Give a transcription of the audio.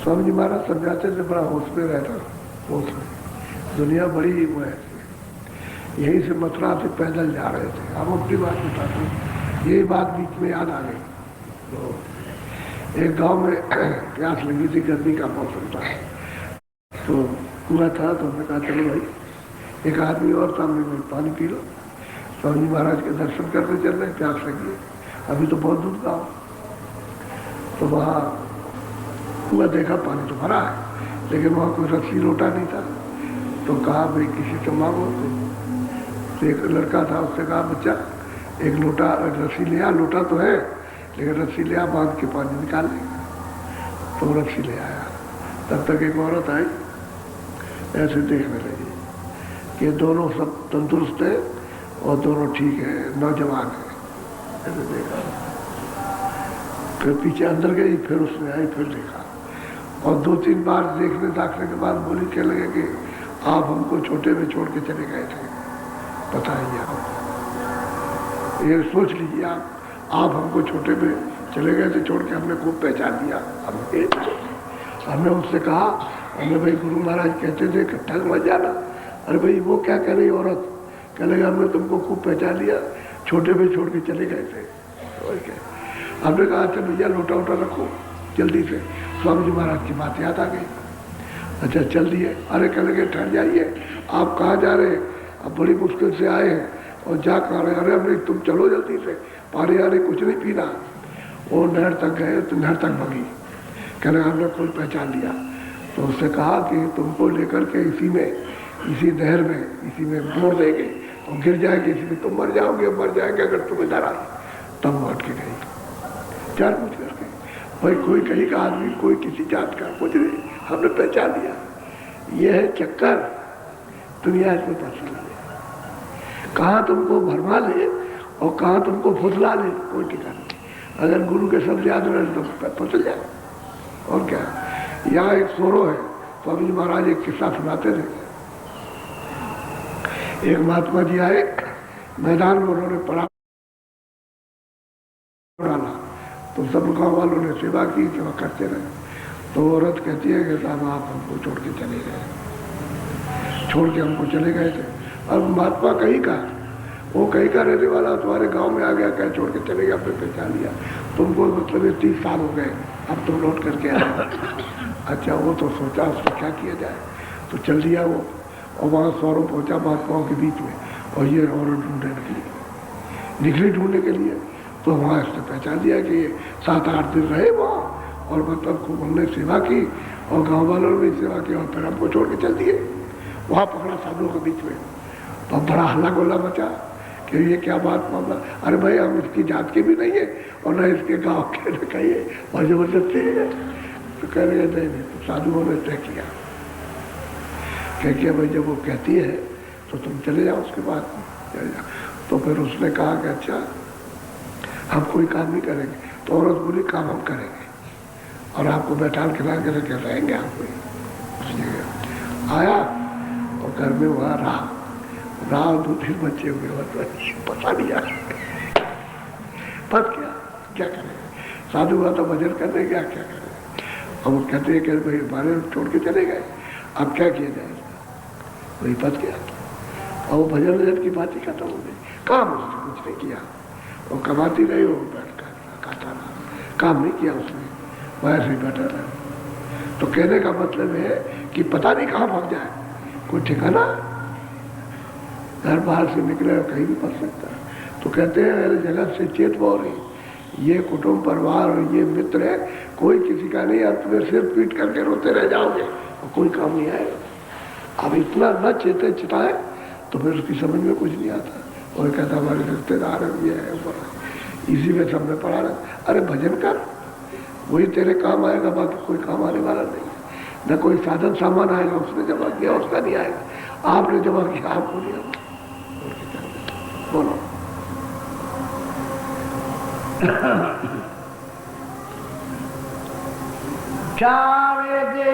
स्वामी जी महाराज समझाते थे, बड़ा होश में रहता, होश में। दुनिया बड़ी वो है। यहीं से मथुरा से पैदल जा रहे थे, हम अपनी बात बताते हैं, यही बात बीच में याद आ गई। तो एक गांव में प्यास लगी थी, गर्मी का मौसम था, तो कुआं था, तो हमने कहा चलो भाई एक आदमी और सामने में पानी पी लो। स्वामी जी महाराज के दर्शन करने चल रहे, प्यास लगी है, अभी तो बहुत दूर गाँव। तो वहाँ कुआं देखा, पानी तो भरा है, लेकिन वहाँ कोई रस्सी लोटा नहीं था। तो कहा भाई किसी से मांगो। तो एक लड़का था, उससे कहा बच्चा एक लोटा रस्सी ले आ, लोटा तो है लेकिन रस्सी ले आ, बांध के पानी निकाल ले। तो रस्सी ले आया। तब तक एक औरत आई, ऐसे देखने लगी कि दोनों सब तंदुरुस्त है और दोनों ठीक है, नौजवान है। ऐसे देखा, फिर पीछे अंदर गई, फिर उसने आई, फिर देखा, और 2-3 बार देखने दाखने के बाद बोली, कह लगे कि आप हमको छोटे में छोड़ के चले गए थे, पता ही आपको, ये सोच लीजिए आप हमको छोटे में चले गए थे छोड़ के, हमने खूब पहचान लिया। हमने उससे कहा, हमने भाई गुरु महाराज कहते थे इकट्ठा मत जाना। अरे भाई वो क्या कह रही औरत, कह लगे हमने तुमको खूब पहचान लिया, छोटे में छोड़ के चले गए थे। और क्या, हमने कहा अच्छा भैया लोटा वोटा रखो जल्दी से। स्वामी जी महाराज की बात याद आ गई। अच्छा चल दिए। अरे कह लगे ठहर जाइए, आप कहाँ जा रहे हैं, अब बड़ी मुश्किल से आए हैं और जा कहाँ रहे। अरे हमने तुम चलो जल्दी से, पानी आने कुछ नहीं पीना। वो नहर तक गए, तो नहर तक भगी, कह लगे हमने कोई पहचान लिया। तो उससे कहा कि तुमको लेकर के इसी नहर में, इसी में मोड़ देंगे और गिर जाएंगे, इसी में तुम मर जाओगे, मर जाएंगे अगर तुम इधर आए। तब लौट के गई, चार पूछ करके, भाई कोई कहीं का आदमी, कोई किसी जात का, कुछ नहीं, हमने पहचान लिया। यह है चक्कर, दुनिया इसमें फंसी है। कहाँ तुमको भरमा ले और कहाँ तुमको फुसला ले, कोई ठिकाना नहीं। अगर गुरु के शब्द याद रहे तो फंसल जाए। और क्या, यहाँ एक सोरो है, स्वामी जी महाराज एक किस्सा सुनाते थे। एक महात्मा जी आए, मैदान में उन्होंने पड़ा डाला, तो सब गाँव वालों ने सेवा की, सेवा करते रहे। तो औरत कहती है कि साहब आप हमको छोड़ के चले गए, छोड़ के हमको चले गए थे। अब महात्मा कहीं का, वो कहीं का रहने वाला तुम्हारे गांव में आ गया, कहीं छोड़ के चले गया, आपने पहचान लिया, तुमको मतलब 30 साल हो गए, अब तुम लौट करके आए। अच्छा वो तो सोचा उसको क्या किया जाए, तो चल दिया वो, और वहाँ सौरों पहुँचा महात्माओं के बीच में, और ये औरत ढूंढने निकली ढूंढने के लिए। तो वहाँ इसने पहचान लिया कि 7-8 दिन रहे वहाँ, और मतलब खूब हमने सेवा की और गांव वालों ने भी सेवा की, और फिर हमको छोड़ के चल दिए। वहाँ पकड़ा साधुओं के बीच में, तो बड़ा हल्ला गोला मचा कि ये क्या बात मामला। अरे भाई हम इसकी जात के भी नहीं है और न इसके गाँव के न कहिए, और जबरदस्ती है। तो कह रहे नहीं, तो साधुओं ने तय किया, कह किया भाई जब वो कहती है तो तुम चले जाओ, उसके बाद चले जाओ। तो फिर उसने कहा कि अच्छा हम कोई काम नहीं करेंगे। तो औरत बोली काम हम करेंगे, और आपको बैठाल खिला के रखे रहेंगे। आप कोई आया और घर में वहाँ रहा 2-3 बच्चे हुए, पता नहीं यार फंस गया, क्या करें। साधु हुआ तो भजन करने गया, क्या करें। और वो कहते हैं कि भाई हमारे छोड़ के चले गए, अब क्या किया जाए। वही फंस गया, और वो भजन की बात ही खत्म हो गई। काम उसने कुछ नहीं किया, वो कमाती रही, वो बैठ कर खाता रहा, काम नहीं किया उसने, वैसे ही बैठा रहा। तो कहने का मतलब है कि पता नहीं कहाँ भाग जाए, कोई ठिकाना, घर बाहर से निकले और कहीं भी फंस सकता है। तो कहते हैं मेरे जगत से चेत बहुरी, ये कुटुंब परिवार और ये मित्र है, कोई किसी का नहीं, अब तुम्हें सिर्फ पीट करके रोते रह जाओगे और कोई काम नहीं आएगा। अब इतना न चेते चिताए तो फिर उसकी समझ में कुछ नहीं आता। और कहता हमारे रिश्तेदार है, ये है, वो है, इसी में सबने पढ़ा रहा। अरे भजन कर, वही तेरे काम आएगा, बाकी कोई काम आने वाला नहीं है। न कोई साधन सामान आएगा, उसने जमा किया उसका नहीं आएगा, आपने जमा किया आपको नहीं आएगा। बोलो चावे